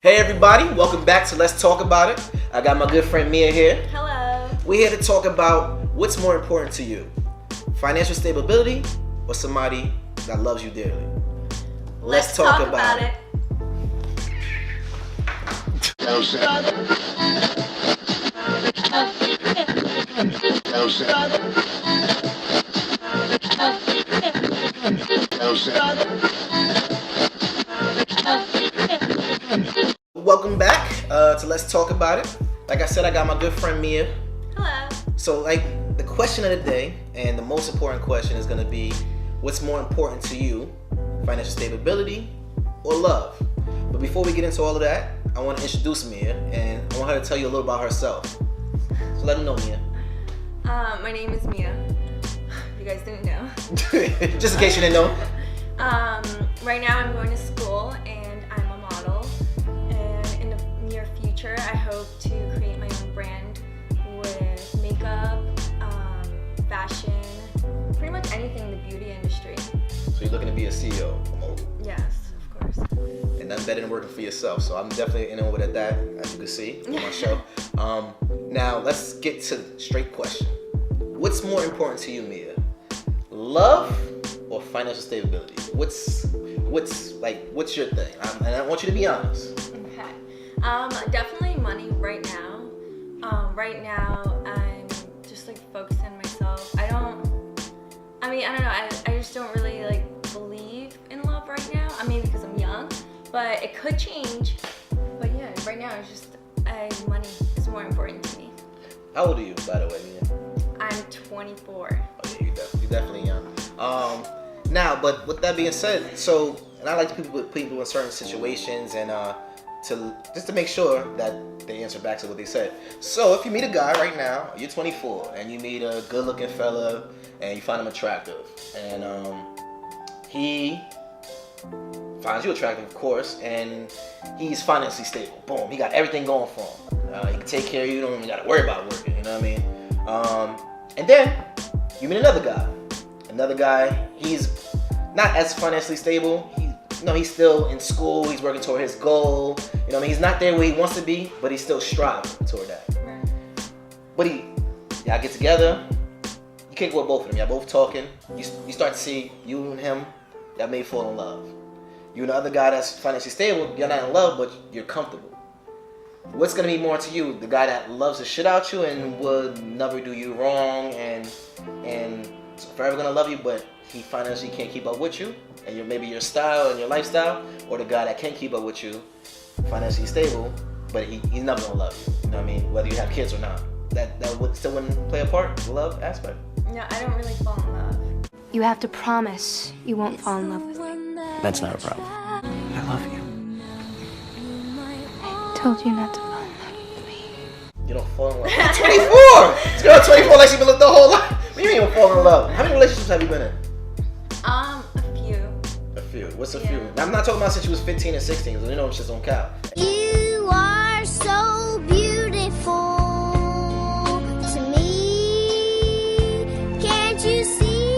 Hey everybody, welcome back to Let's Talk About It. I got my good friend Mia here. Hello. We're here to talk about what's more important to you, financial stability or somebody that loves you dearly. Let's talk about it. Welcome back to Let's Talk About It. Like I said, I got my good friend Mia. Hello. So the question of the day, and the most important question is going to be, what's more important to you, financial stability or love? But before we get into all of that, I want to introduce Mia, and I want her to tell you a little about herself. So let them know, Mia. My name is Mia. You guys didn't know. Just in case you didn't know. Right now I'm going to school and I'm a model. And in the near future, I hope to create my own brand with makeup, fashion, pretty much anything in the beauty industry. So you're looking to be a CEO of Mogul. Yes, of course. And nothing better than working for yourself. So I'm definitely in with that, as you can see on my show. Now let's get to the straight question. What's more important to you, Mia? Love or financial stability? What's your thing? And I want you to be honest. Okay. Definitely money right now. Right now I'm just focused on myself. I don't know. I just don't really believe in love right now. I mean, because I'm young, but it could change. But yeah, right now it's just money is more important to me. How old are you, by the way, Mia? I'm 24. Oh yeah, you're definitely young. Now, but with that being said, and I like to put people in certain situations and to make sure that they answer back to what they said. So if you meet a guy right now, you're 24, and you meet a good-looking fella, and you find him attractive, and he finds you attractive, of course, and he's financially stable. Boom, he got everything going for him. He can take care of you. You don't even got to worry about working. You know what I mean? And then you meet another guy. He's not as financially stable. He's still in school. He's working toward his goal. You know what I mean? He's not there where he wants to be, but he's still striving toward that. Right. But y'all get together. You kick with both of them. Y'all both talking. You start to see you and him, y'all may fall in love. You and the other guy that's financially stable, you're not in love, but you're comfortable. What's gonna be more to you? The guy that loves the shit out you and would never do you wrong and forever gonna love you, but he financially can't keep up with you, and maybe your style and your lifestyle, or the guy that can keep up with you, financially stable, but he's never gonna love you. You know what I mean? Whether you have kids or not, that still wouldn't play a part. The love aspect. No, I don't really fall in love. You have to promise you won't fall in love with me. That's not a problem. I love you. I told you not to fall in love with me. You don't fall in love. You're 24! This girl 24 like she's been living the whole life. You ain't even fall in love. How many relationships have you been in? A few. A few. What's a few? Now, I'm not talking about since you was 15 and 16, because you know them shits don't count. You are so beautiful to me. Can't you see?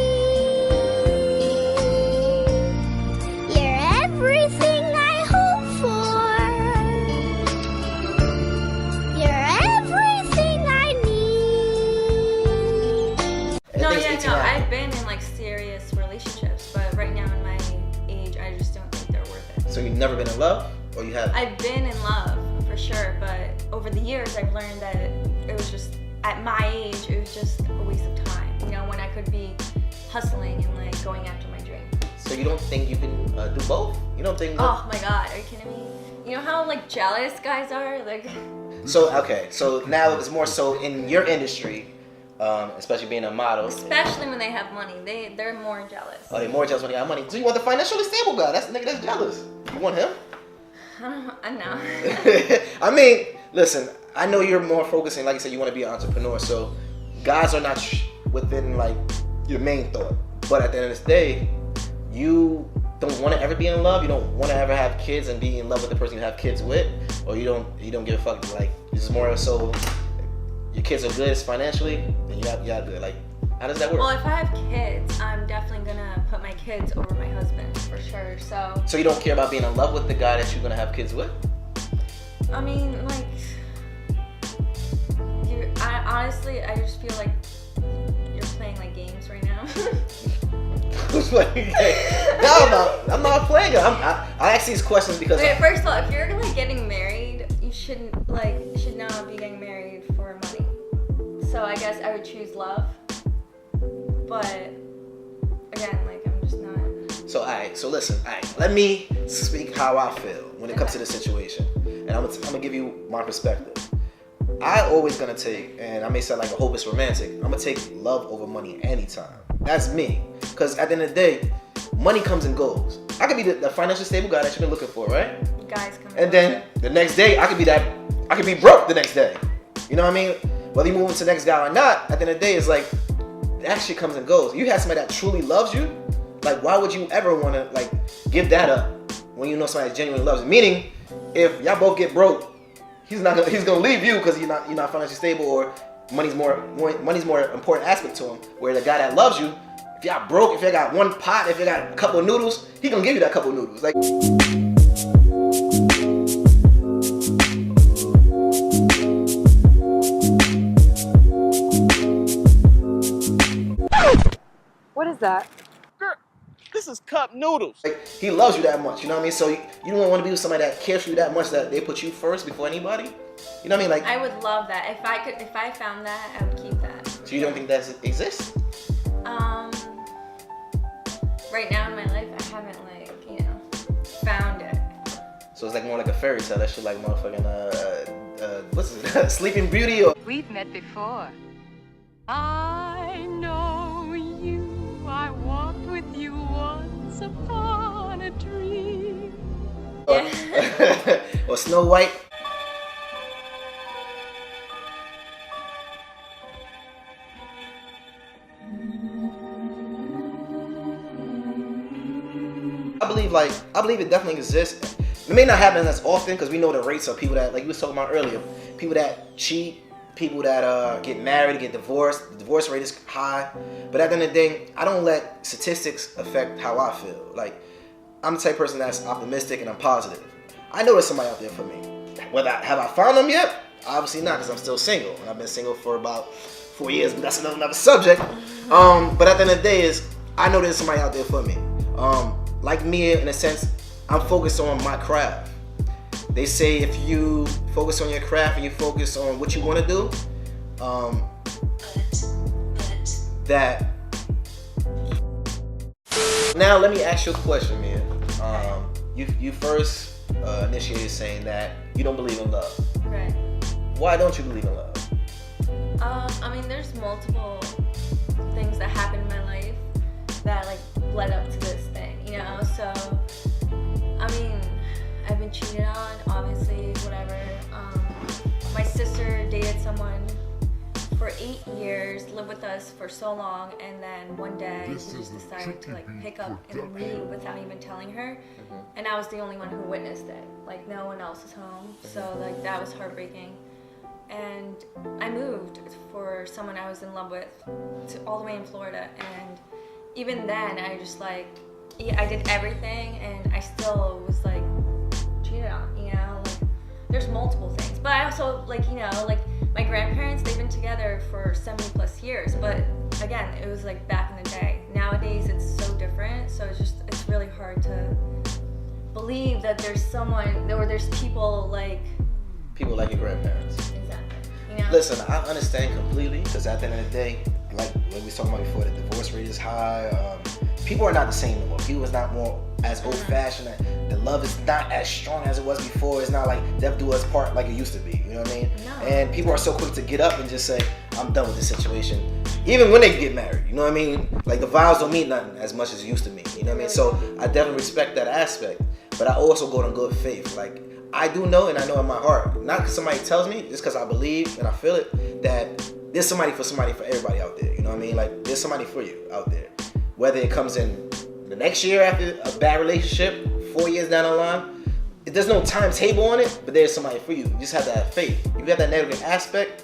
You're everything I hope for. You're everything I need. No, I've been in serious relationships, but right now in my age, I just don't think they're worth it. So you've never been in love, or you have? I've been in love for sure, but over the years, I've learned that it was just at my age, it was just a waste of time. You know, when I could be hustling and going after my dream. So you don't think you can do both? You don't think? Oh my God, are you kidding me? You know how jealous guys are? So okay, so now it's more so in your industry. Especially being a model. Especially when they have money. They're more jealous. Oh, they're more jealous when they have money. So you want the financially stable guy. That's the nigga that's jealous. You want him? I know. I mean, listen, I know you're more focusing, like you said, you want to be an entrepreneur. So guys are not within your main thought. But at the end of this day, you don't want to ever be in love. You don't want to ever have kids and be in love with the person you have kids with. Or you don't give a fuck. It's more so your kids are good financially, then y'all good. How does that work? Well, if I have kids, I'm definitely gonna put my kids over my husband for sure. So you don't care about being in love with the guy that you're gonna have kids with? I mean, like, I just feel like you're playing like games right now. Who's playing games? No, I'm not playing it. I ask these questions because. Okay, first of all, if you're like getting married, you should not be getting married for money. So I guess I would choose love. But again, like I'm just not. So alright, so listen, alright, let me speak how I feel when it comes to the situation. And I'm gonna give you my perspective. I always gonna take, and I may sound like a hopeless romantic, I'm gonna take love over money anytime. That's me. Because at the end of the day, money comes and goes. I could be the financially stable guy that you've been looking for, right? Guys come. And then the next day, I could be broke the next day. You know what I mean? Whether you move into the next guy or not, at the end of the day, it's like, that shit comes and goes. You have somebody that truly loves you, like why would you ever want to like give that up when you know somebody that genuinely loves you? Meaning, if y'all both get broke, he's gonna leave you because you're not financially stable, or money's more important aspect to him. Where the guy that loves you, if y'all broke, if you got one pot, if you got a couple of noodles, he gonna give you that couple of noodles. Like. What is that? Girl, this is cup noodles. Like, he loves you that much, you know what I mean? So you don't want to be with somebody that cares for you that much that they put you first before anybody. You know what I mean? Like, I would love that. If I found that, I would keep that. so you don't think that exists? Right now in my life, I haven't found it. So it's like more like a fairy tale. That shit like motherfucking what's it? Sleeping Beauty or. We've met before. I know you. I walked with you once upon a dream. Or Snow White. I believe it definitely exists. It may not happen as often because we know the rates of people that, like you was talking about earlier, people that cheat, people that get married, get divorced. The divorce rate is high. But at the end of the day, I don't let statistics affect how I feel. Like, I'm the type of person that's optimistic and I'm positive. I know there's somebody out there for me. Have I found them yet? Obviously not, because I'm still single. And I've been single for about 4 years, but that's another subject. But at the end of the day I know there's somebody out there for me. Like me, in a sense, I'm focused on my craft. They say if you focus on your craft and you focus on what you want to do, that. Now let me ask you a question, Mia. You first initiated saying that you don't believe in love. Right. Why don't you believe in love? I mean, there's multiple things that happened in my life that led up to this thing, So, I mean, I've been cheated on, obviously, whatever. My sister dated someone for 8 years, lived with us for so long, and then one day he just decided to pick up and leave without even telling her. And I was the only one who witnessed it. No one else was home, so that was heartbreaking. And I moved for someone I was in love with all the way in Florida, and even then I just I did everything and I still was cheated on, there's multiple things. But I also my grandparents, they've been together for 70 plus years, but again, it was back in the day. Nowadays it's so different, so it's really hard to believe that there's someone, or there's people like your grandparents. Exactly. Listen, I understand completely, because at the end of the day, like we were talking about before, the divorce rate is high. People are not the same no more. People is not more as old-fashioned. The love is not as strong as it was before. It's not like death do us part like it used to be. You know what I mean? No. And people are so quick to get up and just say, I'm done with this situation. Even when they get married, you know what I mean? The vows don't mean nothing as much as it used to mean. You know what I mean? So I definitely respect that aspect. But I also go in good faith. I do know, and I know in my heart, not because somebody tells me, just because I believe and I feel it, that there's somebody for everybody out there. You know what I mean? There's somebody for you out there. Whether it comes in the next year after a bad relationship, 4 years down the line, there's no timetable on it, but there's somebody for you. You just have to have faith. If you have that negative aspect,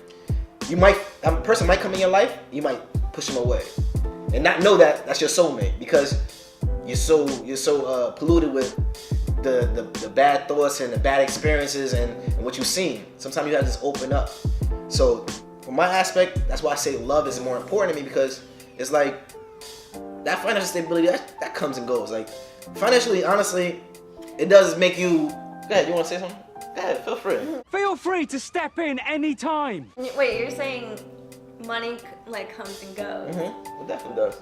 a person might come in your life, you might push them away. And not know that that's your soulmate, because you're so polluted with the bad thoughts and the bad experiences and what you've seen. Sometimes you have to just open up. So from my aspect, that's why I say love is more important to me, because it's like that financial stability that comes and goes. Like financially, honestly, it does make you. Go ahead, you want to say something? Go ahead, feel free. Feel free to step in anytime. Wait, you're saying money like comes and goes, It definitely does.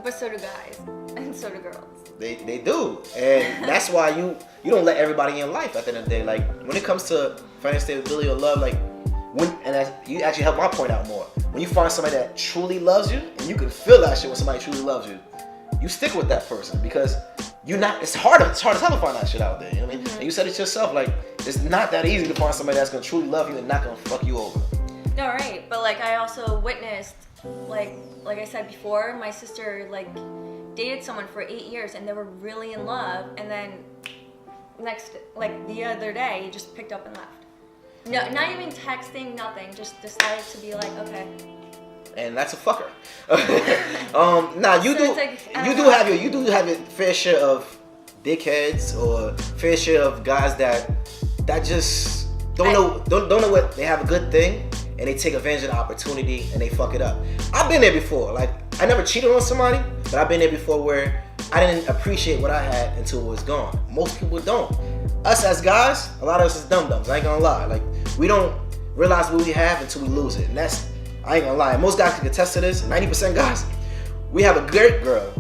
but so do guys and so do girls. They do, and that's why you don't let everybody in your life at the end of the day. Like when it comes to financial stability or love, like you actually help my point out more. When you find somebody that truly loves you, and you can feel that shit when somebody truly loves you, you stick with that person, because it's hard as hell to find that shit out there. You know what I mean? And you said it yourself, like it's not that easy to find somebody that's gonna truly love you and not gonna fuck you over. No, right, but like I also witnessed, like I said before, my sister like dated someone for 8 years and they were really in love, and then the other day he just picked up and left. No, not even texting, nothing. Just decided to be like, okay. And that's a fucker. Nah, you So do. it's like, I You don't do have your fair share of dickheads or fair share of guys that just don't know what they have a good thing and they take advantage of the opportunity and they fuck it up. I've been there before. Like I never cheated on somebody, but I've been there before where I didn't appreciate what I had until it was gone. Most people don't. Us as guys, a lot of us is dum-dums. I ain't gonna lie. Like we don't realize what we have until we lose it, and that's, I ain't gonna lie. Most guys can attest to this. 90% guys, we have a great girl.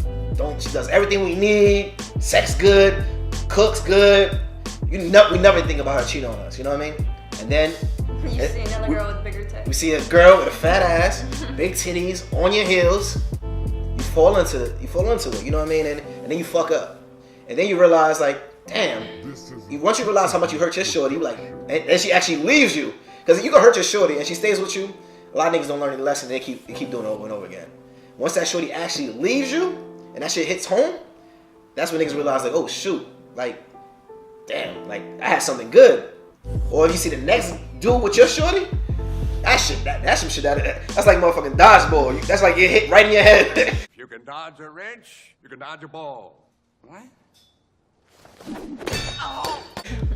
She does everything we need. Sex good, cooks good. We never think about her cheating on us. You know what I mean? And then You see another girl with bigger tits. we see a girl with a fat ass, big titties, on your heels. You fall into it. You know what I mean? And then you fuck up. And then you realize, like, damn. Once you realize how much you hurt your shorty, you like, and she actually leaves you. Because you can hurt your shorty and she stays with you. A lot of niggas don't learn the lesson. They keep doing it over and over again. Once that shorty actually leaves you and that shit hits home, that's when niggas realize, like, oh shoot, like, damn, like I had something good. Or if you see the next dude with your shorty, that's some shit that's like motherfucking dodgeball. That's like it hit right in your head. If you can dodge a wrench, you can dodge a ball. What?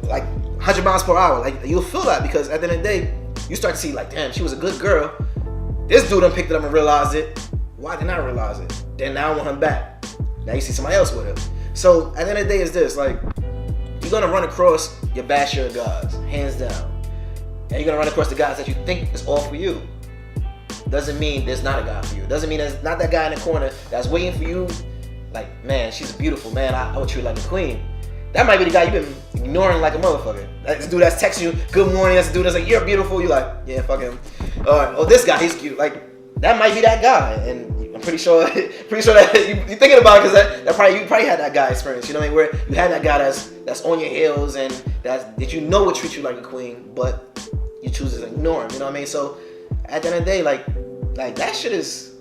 Like 100 miles per hour. Like you'll feel that, because at the end of the day, you start to see like, damn, she was a good girl. This dude done picked it up and realized it. Why didn't I realize it? Then now I want him back. Now you see somebody else with her. So at the end of the day, is this like, you're gonna run across your bad share of guys, hands down. And you're gonna run across the guys that you think is all for you. Doesn't mean there's not a guy for you. Doesn't mean there's not that guy in the corner that's waiting for you. Like, man, she's beautiful, man. I would treat her like a queen. That might be the guy you've been ignoring like a motherfucker. That's the dude that's texting you, good morning. That's the dude that's like, you're beautiful. You're like, yeah, fuck him. Oh, this guy, he's cute. Like, that might be that guy. And I'm pretty sure that you're thinking about it, because you probably had that guy experience. You know what I mean? Where you had that guy that's on your heels and that you know would treat you like a queen, but you choose to ignore him. You know what I mean? So at the end of the day, like that shit it's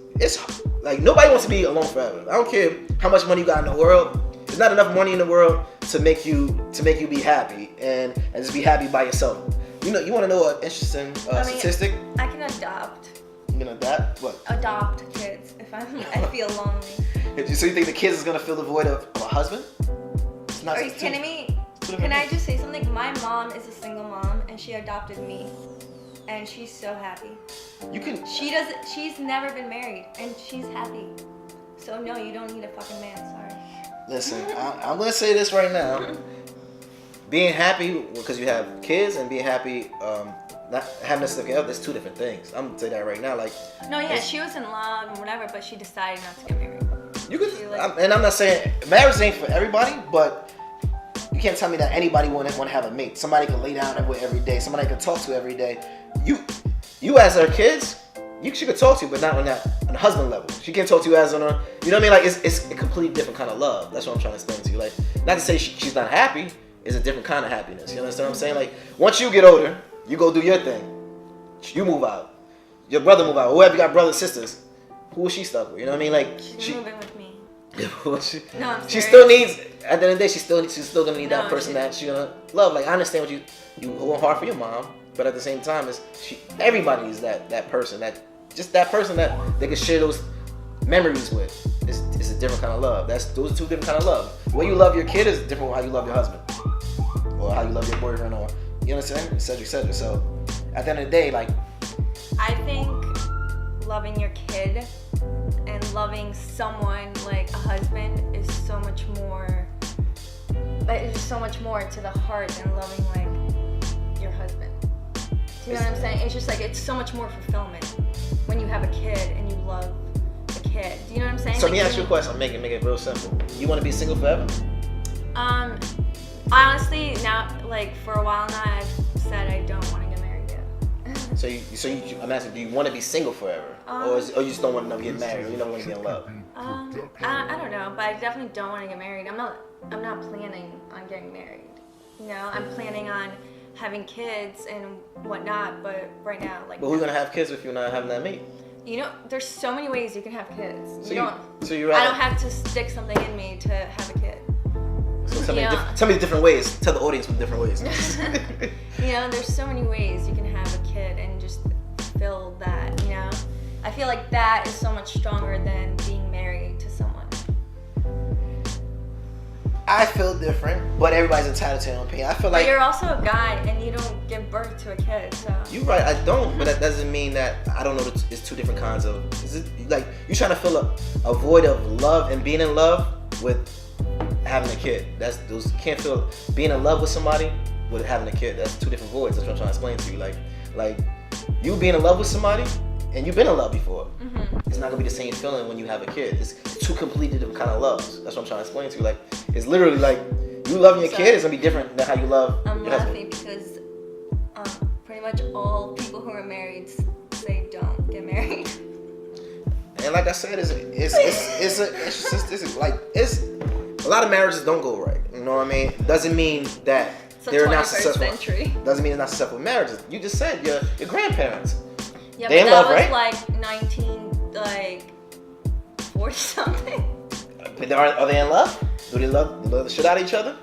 like, nobody wants to be alone forever. I don't care how much money you got in the world. There's not enough money in the world to make you be happy and just be happy by yourself. You know, you want to know an interesting statistic? I can adopt. You can adopt what? Adopt kids if I feel lonely. So you think the kids is gonna fill the void of a husband? It's not. Are you kidding me? Can I just say something? My mom is a single mom and she adopted me, and she's so happy. You can. She's never been married and she's happy. So no, you don't need a fucking man. Sorry. Listen, I'm gonna say this right now. Being happy because you have kids and being happy not having this together, that's two different things. I'm gonna say that right now. Like, no, yeah, she was in love and whatever, but she decided not to get married. You could, and I'm not saying marriage ain't for everybody, but you can't tell me that anybody want to have a mate. Somebody can lay down with every day. Somebody can talk to every day. You as her kids, she could talk to you, but not on a husband level. She can't talk to you as on a, you know what I mean? Like it's a completely different kind of love. That's what I'm trying to explain to you. Like, not to say she's not happy. It's a different kind of happiness. You understand what I'm saying? Like, once you get older, you go do your thing. You move out. Your brother move out. Whoever you got brothers, sisters, who is she stuck with? You know what I mean? Like, she's moving with me. No, I'm serious. she still needs. At the end of the day, she's still gonna need that person that she's gonna love. Like, I understand what you want hard for your mom, but at the same time, everybody needs that person that person that they can share those memories with. It's a different kind of love. Those are two different kind of love. The way you love your kid is different from how you love your husband. or how you love your boyfriend, or you understand, etc., etc. So at the end of the day, like, I think loving your kid and loving someone like a husband is so much more. But it's so much more to the heart than loving like your husband. Do you know what I'm saying? It's just like it's so much more fulfillment when you have a kid and you love the kid. Do you know what I'm saying? So like, let me ask you a question. Make it real simple. You want to be single forever? Honestly, now like for a while now, I've said I don't want to get married yet. So I'm asking, do you want to be single forever, or you just don't want to get married, or you don't want to be in love? I don't know, but I definitely don't want to get married. I'm not planning on getting married. You know, I'm planning on having kids and whatnot, but right now, like. But who's gonna have kids if you're not having that mate? You know, there's so many ways you can have kids. So I don't have to stick something in me to have a kid. So tell me the different ways. Tell the audience what different ways. You know, there's so many ways you can have a kid and just feel that, you know? I feel like that is so much stronger than being married to someone. I feel different, but everybody's entitled to their own opinion. I feel like But you're also a guy and you don't give birth to a kid, so. you're right, I don't, but that doesn't mean that I don't know that it's two different kinds of. Is it like you're trying to fill a void of love and being in love with having a kid? Those can't fill being in love with somebody with having a kid. That's two different voids. That's what I'm trying to explain to you. Like you being in love with somebody and you've been in love before. It's not gonna be the same feeling when you have a kid. It's two completely different kind of loves. That's what I'm trying to explain to you. Like it's literally like you loving your kid is gonna be different than how you love I'm your husband. laughing because pretty much all people who are married say don't get married. And like I said, it's a lot of marriages don't go right. You know what I mean? Doesn't mean that It's the they're not 21st successful. century. Doesn't mean they're not successful marriages. You just said your grandparents. Yeah, They but in love, that right? was like 40 something. But are they in love? Do they love the shit out of each other?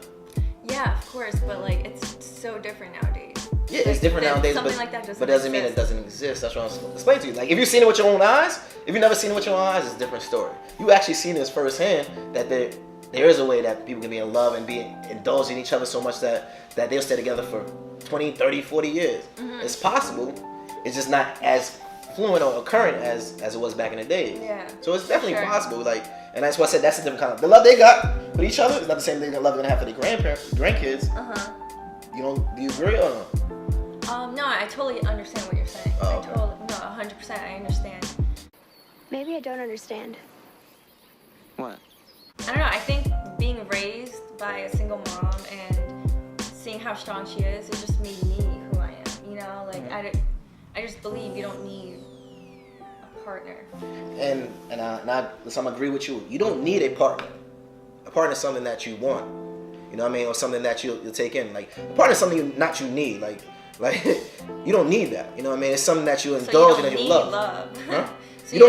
Yeah, of course, but like it's so different nowadays. Yeah, it's different nowadays, something like that doesn't mean it doesn't exist. That's what I'm explaining to you. Like if you've seen it with your own eyes, if you've never seen it with your own eyes, it's a different story. You actually seen this firsthand that there is a way that people can be in love and be indulged in each other so much that they'll stay together for 20, 30, 40 years. It's possible. It's just not as fluent or current as it was back in the day. Yeah. So it's definitely sure. possible. Like, and that's why I said that's a different kind of the love they got with each other is not the same thing the love they're gonna have for their grandkids. Do you agree or no? No, I totally understand what you're saying. Oh, okay. 100%. I understand. Maybe I don't understand. What? I don't know. I think being raised by a single mom and seeing how strong she is, it just made me who I am. You know, like I just believe you don't need a partner. And I'm agree with you. You don't need a partner. A partner is something that you want. You know what I mean? Or something that you'll take in. Like a partner is something you need. Like you don't need that. You know what I mean? It's something that you indulge in and you love. Huh? So You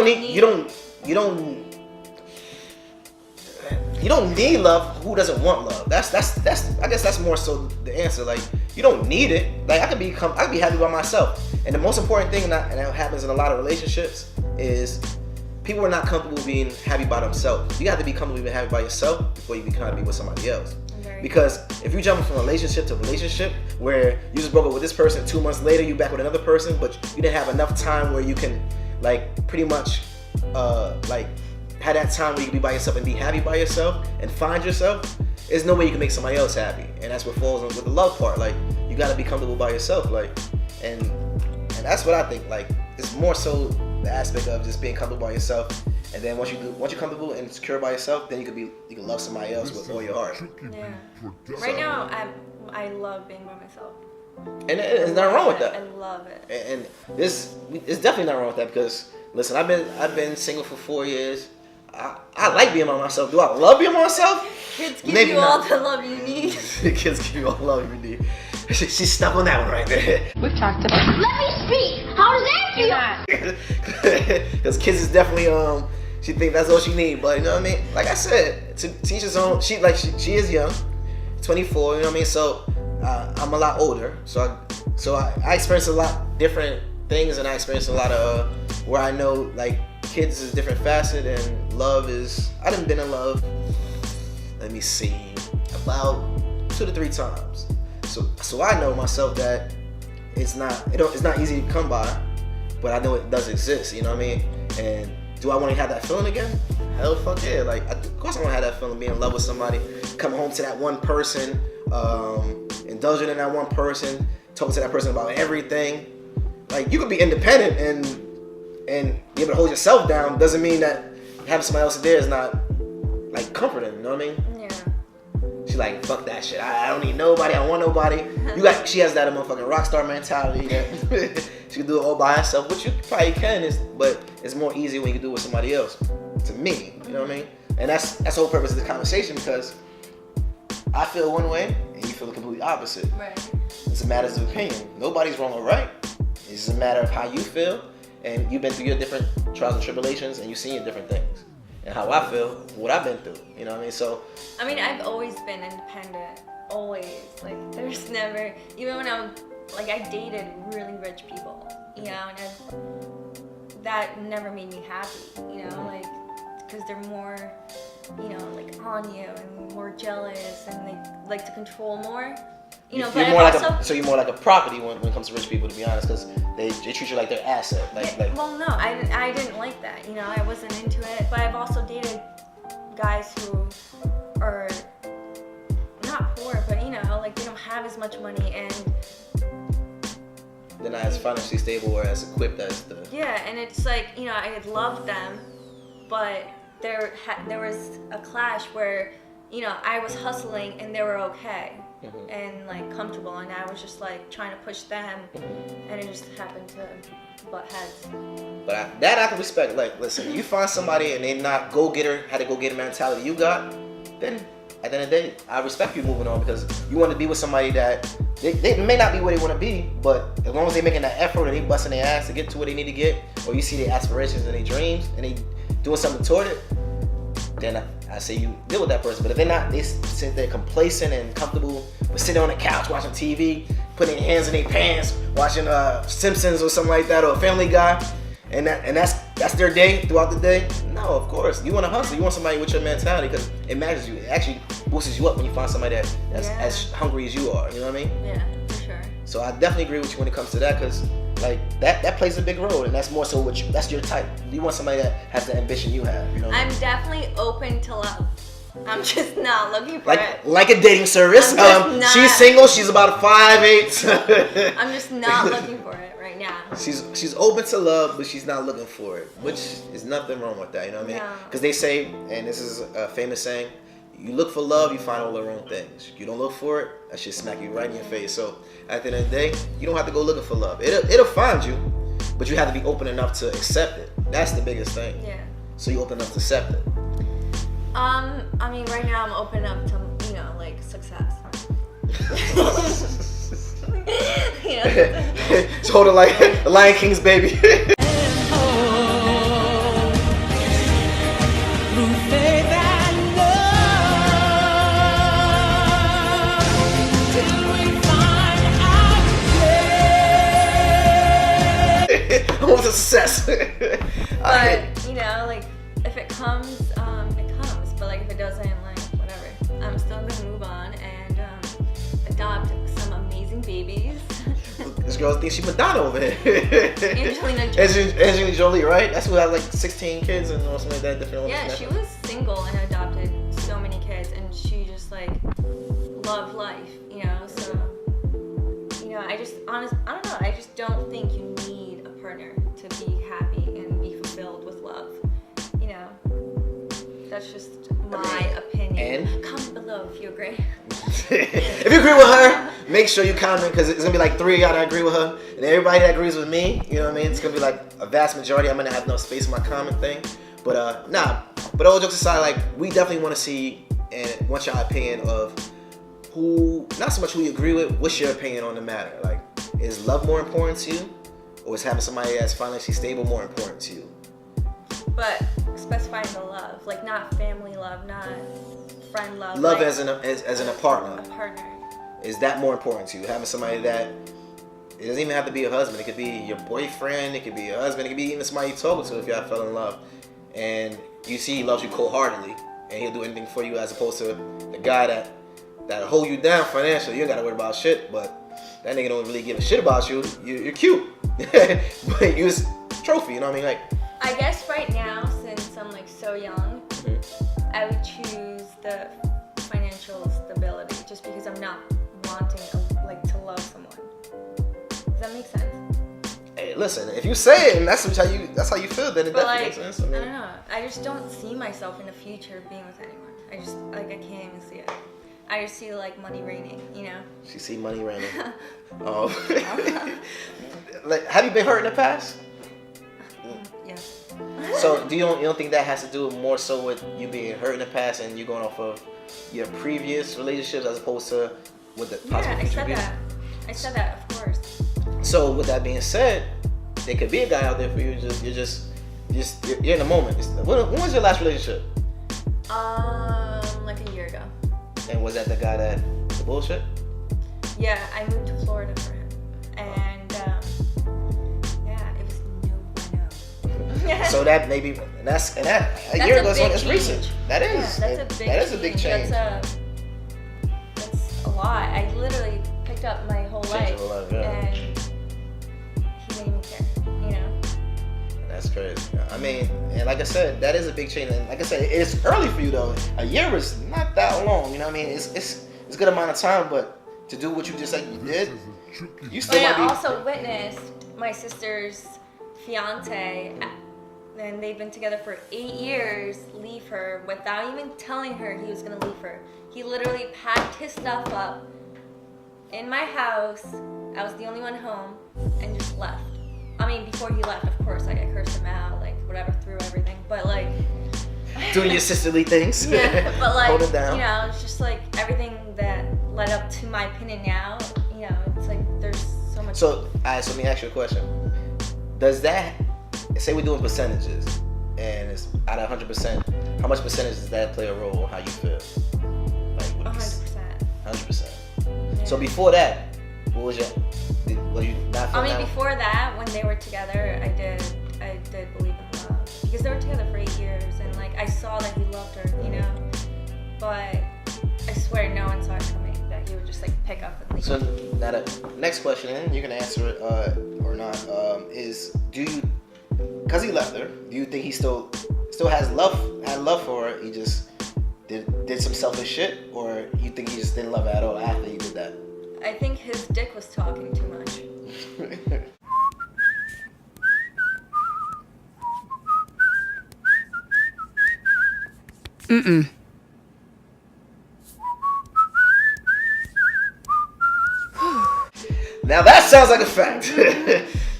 don't need love. Who doesn't want love? That's I guess that's more so the answer. Like you don't need it. Like I can be happy by myself. And the most important thing, and that happens in a lot of relationships, is people are not comfortable being happy by themselves. You have to be comfortable being happy by yourself before you become happy with somebody else. Because if you jump from relationship to relationship where you just broke up with this person, 2 months later you back with another person, but you didn't have enough time where you can like pretty much like have that time where you can be by yourself and be happy by yourself and find yourself, there's no way you can make somebody else happy. And that's what falls in with the love part. Like you gotta be comfortable by yourself. Like and that's what I think. Like it's more so the aspect of just being comfortable by yourself. And then once you're comfortable and secure by yourself, then you can love somebody else with all your heart. Yeah. Right now, I love being by myself. And there's nothing wrong with that. I love it. And it's definitely not wrong with that because listen, I've been single for 4 years. I like being by myself. Do I love being by myself? Kids give Maybe you not. all the love you need. Kids give you all the love you need. She's stuck on that one right there. We've talked about Let me speak. How does that feel? Because kids is definitely she think that's all she need, but you know what I mean. Like I said, to teach his own. She is young, 24. You know what I mean. So I'm a lot older. So I experience a lot different things, and I experience a lot of where I know like kids is different facet, and love is. I done been in love. Let me see, about 2 to 3 times. So I know myself that it's not easy to come by, but I know it does exist. You know what I mean? And do I want to have that feeling again? Hell, fuck yeah! Like, of course I want to have that feeling, being in love with somebody, coming home to that one person, indulging in that one person, talking to that person about everything. Like, you could be independent and be able to hold yourself down. Doesn't mean that having somebody else there is not like comforting. You know what I mean? Yeah. She's like, fuck that shit. I don't need nobody. I don't want nobody. She has that motherfucking rock star mentality that she can do it all by herself, which you probably can, but it's more easy when you can do it with somebody else. To me, you know what I mean? And that's the whole purpose of the conversation, because I feel one way and you feel the complete opposite. Right. It's a matter of opinion. Nobody's wrong or right. It's just a matter of how you feel, and you've been through your different trials and tribulations, and you've seen your different things. And how I feel, what I've been through. You know what I mean? So, I mean, I've always been independent. Always. Like, there's never, even when I dated really rich people, you know, and that never made me happy, you know, like, because they're more, you know, like, on you and more jealous, and they like to control more. You know, you're more you're more like a property when it comes to rich people, to be honest, because they treat you like their asset. Well, no, I didn't like that. You know, I wasn't into it. But I've also dated guys who are not poor, but you know, like, they don't have as much money, and they're not as financially stable or as equipped as the. Yeah, and it's like, you know, I had loved them, but there was a clash where, you know, I was hustling and they were okay. Mm-hmm. And like comfortable, and I was just like trying to push them, and it just happened to butt heads. But that I can respect. Like, listen, you find somebody and they not had a go-getter mentality you got, then at the end of the day, I respect you moving on, because you want to be with somebody that they may not be where they want to be, but as long as they're making that effort and they busting their ass to get to where they need to get, or you see their aspirations and their dreams and they doing something toward it, then I say you deal with that person. But if they're not, they sit there complacent and comfortable, but sitting on the couch watching TV, putting their hands in their pants, watching Simpsons or something like that, or Family Guy, and that's their day throughout the day. No, of course, you want to hustle. You want somebody with your mentality, because it matches you. It actually boosts you up when you find somebody that's as hungry as you are. You know what I mean? Yeah, for sure. So I definitely agree with you when it comes to that, because like that plays a big role, and that's more so what that's your type. You want somebody that has the ambition you have. You know. I'm definitely open to love. I'm just not looking for it. Like a dating service. She's single. She's about 5'8". I'm just not looking for it right now. She's open to love, but she's not looking for it, which is nothing wrong with that. You know what I mean? Because they say, and this is a famous saying, you look for love, you find all the wrong things. You don't look for it, that shit smack you right in your face. So at the end of the day, you don't have to go looking for love. It'll find you, but you have to be open enough to accept it. That's the biggest thing. Yeah. So you open enough to accept it. I mean, right now I'm open up to, you know, like, success. You know? It's holding like the Lion King's baby. Almost a success. But, you know, like, if it comes, it comes. But, like, if it doesn't, like, whatever. I'm still gonna move on and adopt some amazing babies. This girl thinks she's Madonna over here. Angelina Jolie. Angelina Jolie, right? That's who had like 16 kids and something like that. Different. Yeah, she was single and adopted so many kids, and she just like loved life, you know. So, you know, I don't know. I just don't think you need a partner to be happy and be fulfilled with love. You know, that's just my opinion. And comment below if you agree. If you agree with her, make sure you comment, because it's gonna be like 3 of y'all that agree with her, and everybody that agrees with me, you know what I mean? It's gonna be like a vast majority. I'm gonna have no space in my comment thing, but But all jokes aside, like, we definitely want to see and want your opinion of who, not so much who you agree with. What's your opinion on the matter? Like, is love more important to you, or is having somebody that's financially stable more important to you? But specifying the love, like not family love, not friend love. Love like, as in a partner. A partner. Is that more important to you? Having somebody that, it doesn't even have to be a husband. It could be your boyfriend. It could be your husband. It could be even somebody you're talking to if y'all fell in love, and you see he loves you cold-heartedly, and he'll do anything for you, as opposed to the guy that that'll hold you down financially. You ain't gotta worry about shit. But that nigga don't really give a shit about you. You're cute, but you just trophy. You know what I mean? Like, I guess right now, since I'm like so young, I would choose the financial stability, just because I'm not wanting to love someone. Does that make sense? hey, listen, if you say it and that's how you feel, then it But definitely like, makes sense. I I mean, don't know. I just don't see myself in the future being with anyone. I just I can't even see it. I just see like money reigning, you know. she see money raining. Like, have you been hurt in the past? Yeah. So you don't think that has to do more so with you being hurt in the past and you going off of your previous relationships as opposed to with the possible Yeah, I future said being? that. I said that, of course. So with that being said, there could be a guy out there for you. You're in the moment. When was your last relationship? Like a year ago. And was that the guy that the bullshit? Yeah, I moved to Florida for him, and yeah, it was no bueno. So that maybe and that a That's year a ago big it's recent. change. That is. Yeah, that's a big. That is a big change. That's a lot. I literally picked up my whole Changed life, your whole life, yeah. and he didn't even care. You know. That's crazy. I mean, and like I said, that is a big change. And like I said, it's early for you though. A year is not that long. You know what I mean? It's a good amount of time, but to do what you just said you did, you still But might be. I also witnessed my sister's fiance, and they've been together for 8 years, leave her without even telling her he was gonna leave her. He literally packed his stuff up in my house. I was the only one home, and just left. I mean, before he left, of course, like I cursed him out, like whatever, threw everything. But like doing your sisterly things. yeah, but like hold it down. you know, it's just like everything that led up to my opinion now. You know, it's like there's so much. So, alright. So let me ask you a question. Does that say we're doing percentages, and it's out of 100%? How much percentage does that play a role on how you feel? Like 100%. 100%. So before that, what was your? Were you not I feeling mean, that? before that, when they were together, I did believe in love because they were together for 8 years, and like I saw that he loved her, you know. But I swear, no one saw it coming that he would just like pick up and leave. So now the next question, and you can answer it or not, is do you, because he left her, do you think he still had love for her? He just did some selfish shit, or you think he just didn't love her at all after he did that? I think his dick was talking too much. Now that sounds like a fact.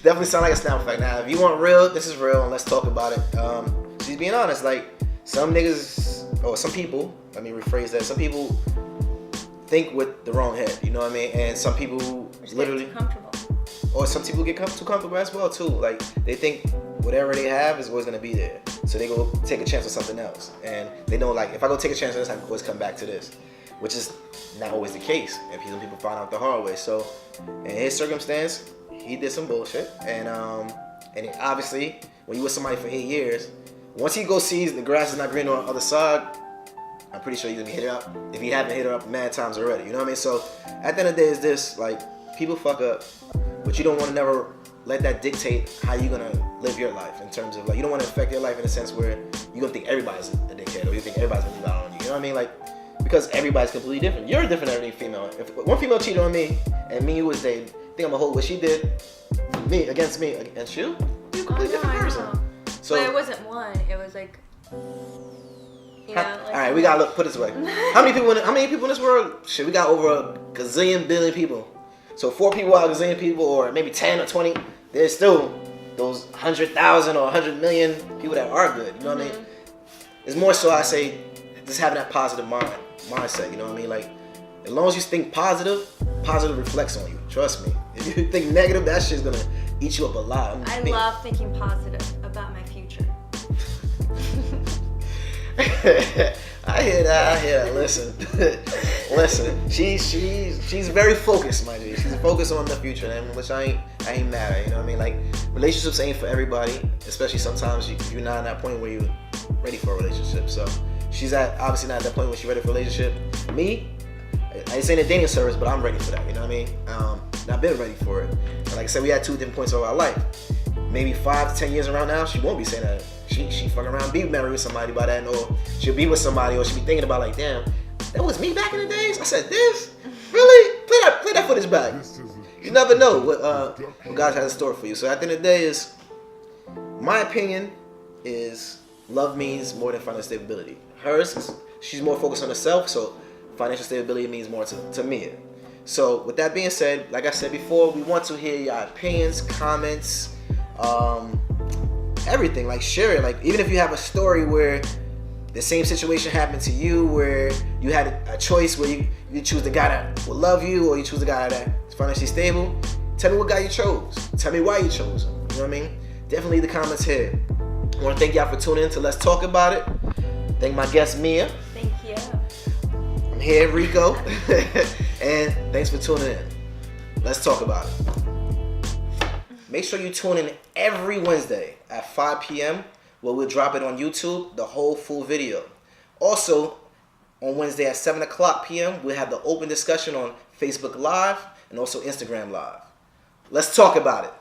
Definitely sounds like a snap fact. Now, if you want real, this is real, and let's talk about it. She's being honest. Like some niggas or some people. Let me rephrase that. Some people think with the wrong head. You know what I mean? And some people Just literally, get too comfortable. or some people get too comfortable as well too. Like they think whatever they have is always gonna be there, so they go take a chance on something else, and they know like if I go take a chance on this, I can always come back to this, which is not always the case. And some people find out the hard way. So in his circumstance, he did some bullshit, and obviously when you with somebody for 8 years, once he goes sees the grass is not green on the other side, I'm pretty sure you're gonna hit her up if you haven't hit her up mad times already. You know what I mean? So at the end of the day, is this like people fuck up, but you don't want to never let that dictate how you're gonna live your life in terms of like you don't want to affect your life in a sense where you're gonna think everybody's a dickhead or you think everybody's gonna be out on you. You know what I mean? Like because everybody's completely different. You're different than every female. If one female cheated on me and me and you was dating, think I'm gonna hold what she did me against you? You're a completely different person. So but it wasn't one. It was like. You know, like, all right, we gotta put it this way. How many people in this world? Shit, we got over a gazillion billion people. So 4 people out of a gazillion people, or maybe 10 or 20. There's still those 100,000 or 100 million people that are good. You know what I mean? It's more so I say just having that positive mindset. You know what I mean? Like as long as you think positive reflects on you. Trust me. If you think negative, that shit's gonna eat you up a lot. I love thinking positive about my future. I hear that. Listen. She's very focused, my G. She's focused on the future, and which I ain't mad at. You know what I mean? Like relationships ain't for everybody, especially sometimes you're not at that point where you're ready for a relationship. So she's obviously not at that point where she's ready for a relationship. Me, I ain't saying a dating service, but I'm ready for that. You know what I mean? And I've been ready for it. And like I said, we had 2 different points of our life. Maybe 5 to 10 years around now, she won't be saying that. She fucking around, be married with somebody by then, or she'll be with somebody, or she'll be thinking about like, damn, that was me back in the days. I said this, really? Play that footage back. You never know what God has in store for you. So at the end of the day, is my opinion is love means more than financial stability. Hers, she's more focused on herself, so financial stability means more to me. So with that being said, like I said before, we want to hear your opinions, comments, everything. Like share it. Like even if you have a story where the same situation happened to you, where you had a choice where you choose the guy that will love you, or you choose the guy that's financially stable, tell me what guy you chose. Tell me why you chose him. You know what I mean? Definitely leave the comments here. I want to thank y'all for tuning in to Let's Talk About It. Thank my guest Mia. Thank you. I'm here, Rico. And thanks for tuning in. Let's talk about it. Make sure you tune in every Wednesday at 5 p.m. where we'll drop it on YouTube, the whole full video. Also, on Wednesday at 7 o'clock p.m., we'll have the open discussion on Facebook Live and also Instagram Live. Let's talk about it.